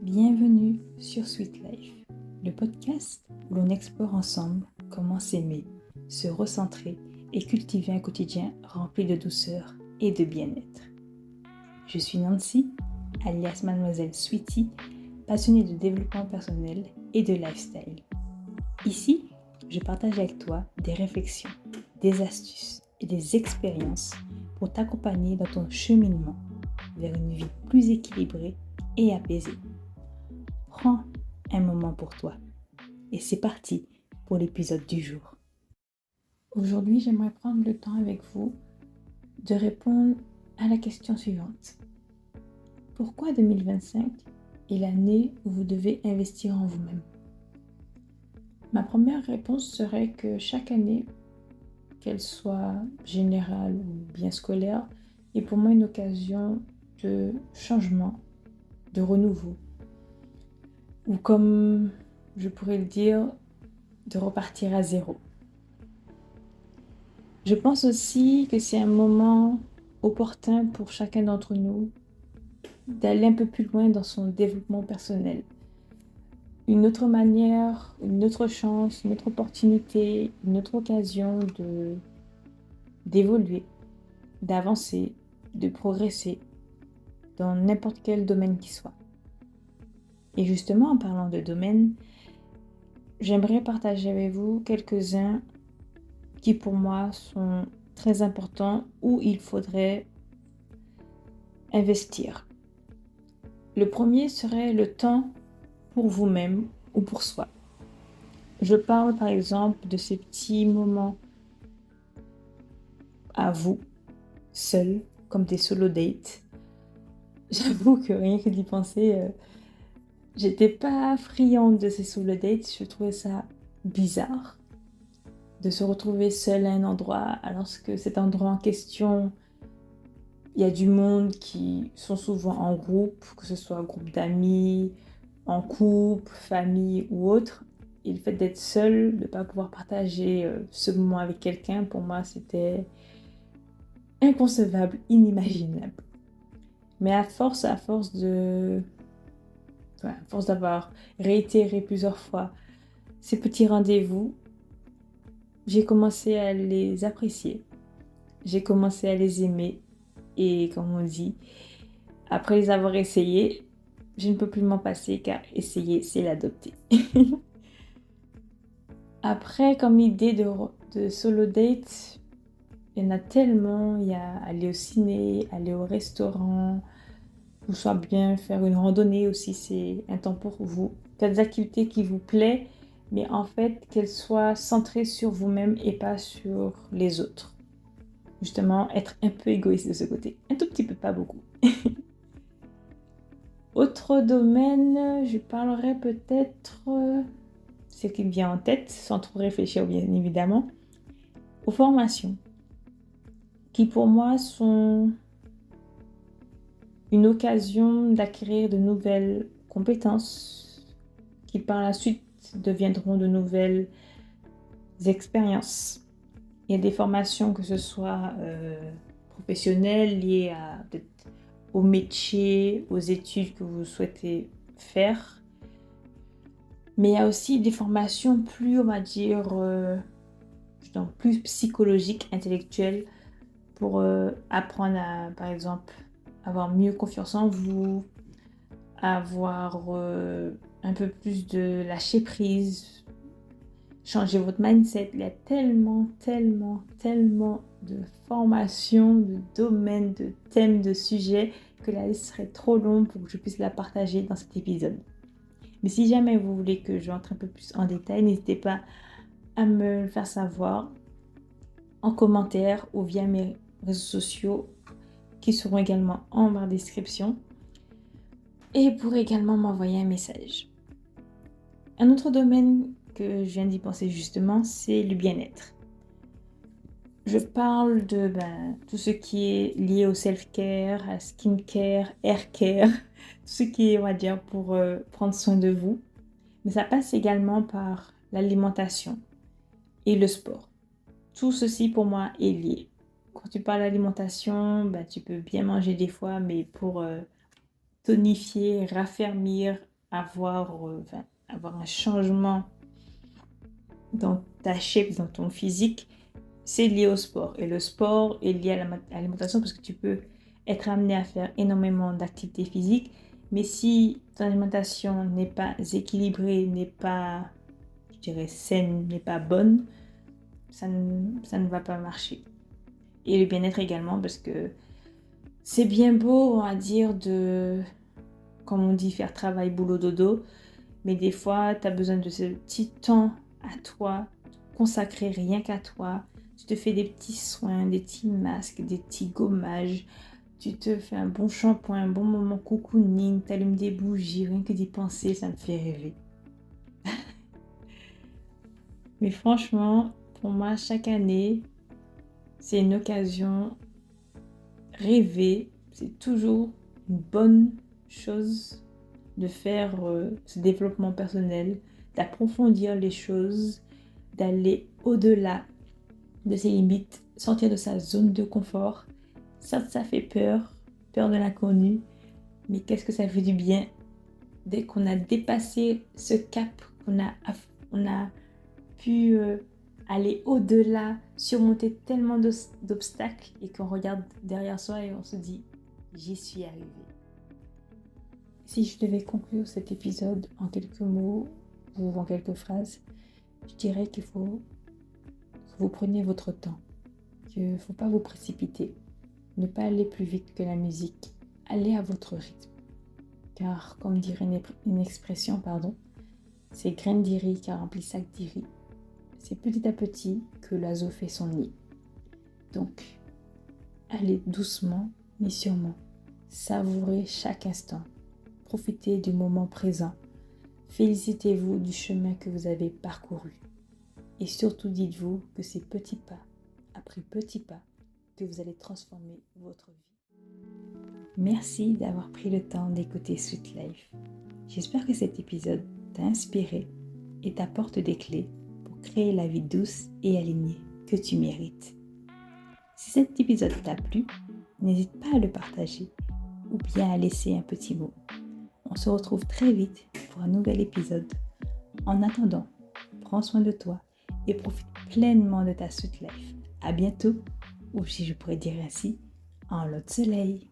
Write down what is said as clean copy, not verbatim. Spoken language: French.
Bienvenue sur Sweet Life, le podcast où l'on explore ensemble comment s'aimer, se recentrer et cultiver un quotidien rempli de douceur et de bien-être. Je suis Nancy, alias Mademoiselle Sweetie, passionnée de développement personnel et de lifestyle. Ici, je partage avec toi des réflexions, des astuces et des expériences pour t'accompagner dans ton cheminement vers une vie plus équilibrée et apaisée. Prends un moment pour toi et c'est parti pour l'épisode du jour. Aujourd'hui, j'aimerais prendre le temps avec vous de répondre à la question suivante. Pourquoi 2025 est l'année où vous devez investir en vous-même? Ma première réponse serait que chaque année, qu'elle soit générale ou bien scolaire, est pour moi une occasion de changement, de renouveau. Ou comme je pourrais le dire, de repartir à zéro. Je pense aussi que c'est un moment opportun pour chacun d'entre nous d'aller un peu plus loin dans son développement personnel. Une autre manière, une autre chance, une autre opportunité, une autre occasion d'évoluer, d'avancer, de progresser dans n'importe quel domaine qu'il soit. Et justement, en parlant de domaine, j'aimerais partager avec vous quelques-uns qui pour moi sont très importants où il faudrait investir. Le premier serait le temps pour vous-même ou pour soi. Je parle par exemple de ces petits moments à vous, seul, comme des solo dates. J'avoue que rien que d'y penser, j'étais pas friande de ces solo dates, je trouvais ça bizarre de se retrouver seul à un endroit alors que cet endroit en question, il y a du monde qui sont souvent en groupe, que ce soit un groupe d'amis, en couple, famille ou autre. Et le fait d'être seul, de ne pas pouvoir partager ce moment avec quelqu'un, pour moi, c'était inconcevable, inimaginable. Mais à force d'avoir réitéré plusieurs fois ces petits rendez-vous, j'ai commencé à les apprécier. J'ai commencé à les aimer. Et comme on dit, après les avoir essayés, je ne peux plus m'en passer car essayer, c'est l'adopter. Après, comme idée de solo date, il y en a tellement. Il y a aller au ciné, aller au restaurant, ou soit bien faire une randonnée aussi, c'est un temps pour vous. Faire des activités qui vous plaisent, mais en fait qu'elles soient centrées sur vous-même et pas sur les autres. Justement, être un peu égoïste de ce côté. Un tout petit peu, pas beaucoup. Autre domaine, je parlerai peut-être, ce qui me vient en tête, sans trop réfléchir bien évidemment, aux formations, qui pour moi sont une occasion d'acquérir de nouvelles compétences, qui par la suite deviendront de nouvelles expériences. Il y a des formations, que ce soit professionnelles, liées à, peut-être, au métier, aux études que vous souhaitez faire. Mais il y a aussi des formations plus, on va dire, plus psychologiques, intellectuelles, pour apprendre à, par exemple, avoir mieux confiance en vous, avoir un peu plus de lâcher prise, changer votre mindset. Il y a tellement de formations, de domaines, de thèmes, de sujets que la liste serait trop longue pour que je puisse la partager dans cet épisode. Mais si jamais vous voulez que je rentre un peu plus en détail, n'hésitez pas à me le faire savoir en commentaire ou via mes réseaux sociaux qui seront également en barre de description. Et vous pourrez également m'envoyer un message. Un autre domaine que je viens d'y penser justement, c'est le bien-être. Je parle de tout ce qui est lié au self-care, à skincare, haircare, tout ce qui est, on va dire, pour prendre soin de vous. Mais ça passe également par l'alimentation et le sport. Tout ceci pour moi est lié. Quand tu parles d'alimentation, tu peux bien manger des fois, mais pour tonifier, raffermir avoir un changement dans ta shape, dans ton physique, c'est lié au sport. Et le sport est lié à l'alimentation parce que tu peux être amené à faire énormément d'activités physiques. Mais si ton alimentation n'est pas équilibrée, n'est pas, je dirais, saine, n'est pas bonne, ça ne va pas marcher. Et le bien-être également parce que c'est bien beau, on va dire, comme on dit, faire travail, boulot, dodo. Mais des fois, tu as besoin de ce petit temps à toi, consacré rien qu'à toi. Tu te fais des petits soins, des petits masques, des petits gommages. Tu te fais un bon shampoing, un bon moment cocooning, tu allumes des bougies, rien que d'y penser, ça me fait rêver. Mais franchement, pour moi, chaque année, c'est une occasion rêver. C'est toujours une bonne chose de faire ce développement personnel, d'approfondir les choses, d'aller au-delà de ses limites, sortir de sa zone de confort. Certes, ça fait peur de l'inconnu, mais qu'est-ce que ça fait du bien dès qu'on a dépassé ce cap, on a pu aller au-delà, surmonter tellement d'obstacles et qu'on regarde derrière soi et on se dit « j'y suis arrivée ». Si je devais conclure cet épisode en quelques mots ou en quelques phrases, je dirais qu'il faut que vous preniez votre temps, qu'il ne faut pas vous précipiter, ne pas aller plus vite que la musique, allez à votre rythme. Car, comme dirait une expression, c'est graine d'iri qui a rempli sac d'iri. C'est petit à petit que l'oiseau fait son nid. Donc, allez doucement mais sûrement, savourez chaque instant, profitez du moment présent, félicitez-vous du chemin que vous avez parcouru. Et surtout dites-vous que c'est petit pas après petit pas que vous allez transformer votre vie. Merci d'avoir pris le temps d'écouter Sweet Life. J'espère que cet épisode t'a inspiré et t'apporte des clés pour créer la vie douce et alignée que tu mérites. Si cet épisode t'a plu, n'hésite pas à le partager ou bien à laisser un petit mot. On se retrouve très vite pour un nouvel épisode. En attendant, prends soin de toi et profite pleinement de ta Sweet Life. À bientôt, ou si je pourrais dire ainsi, en lot de soleil.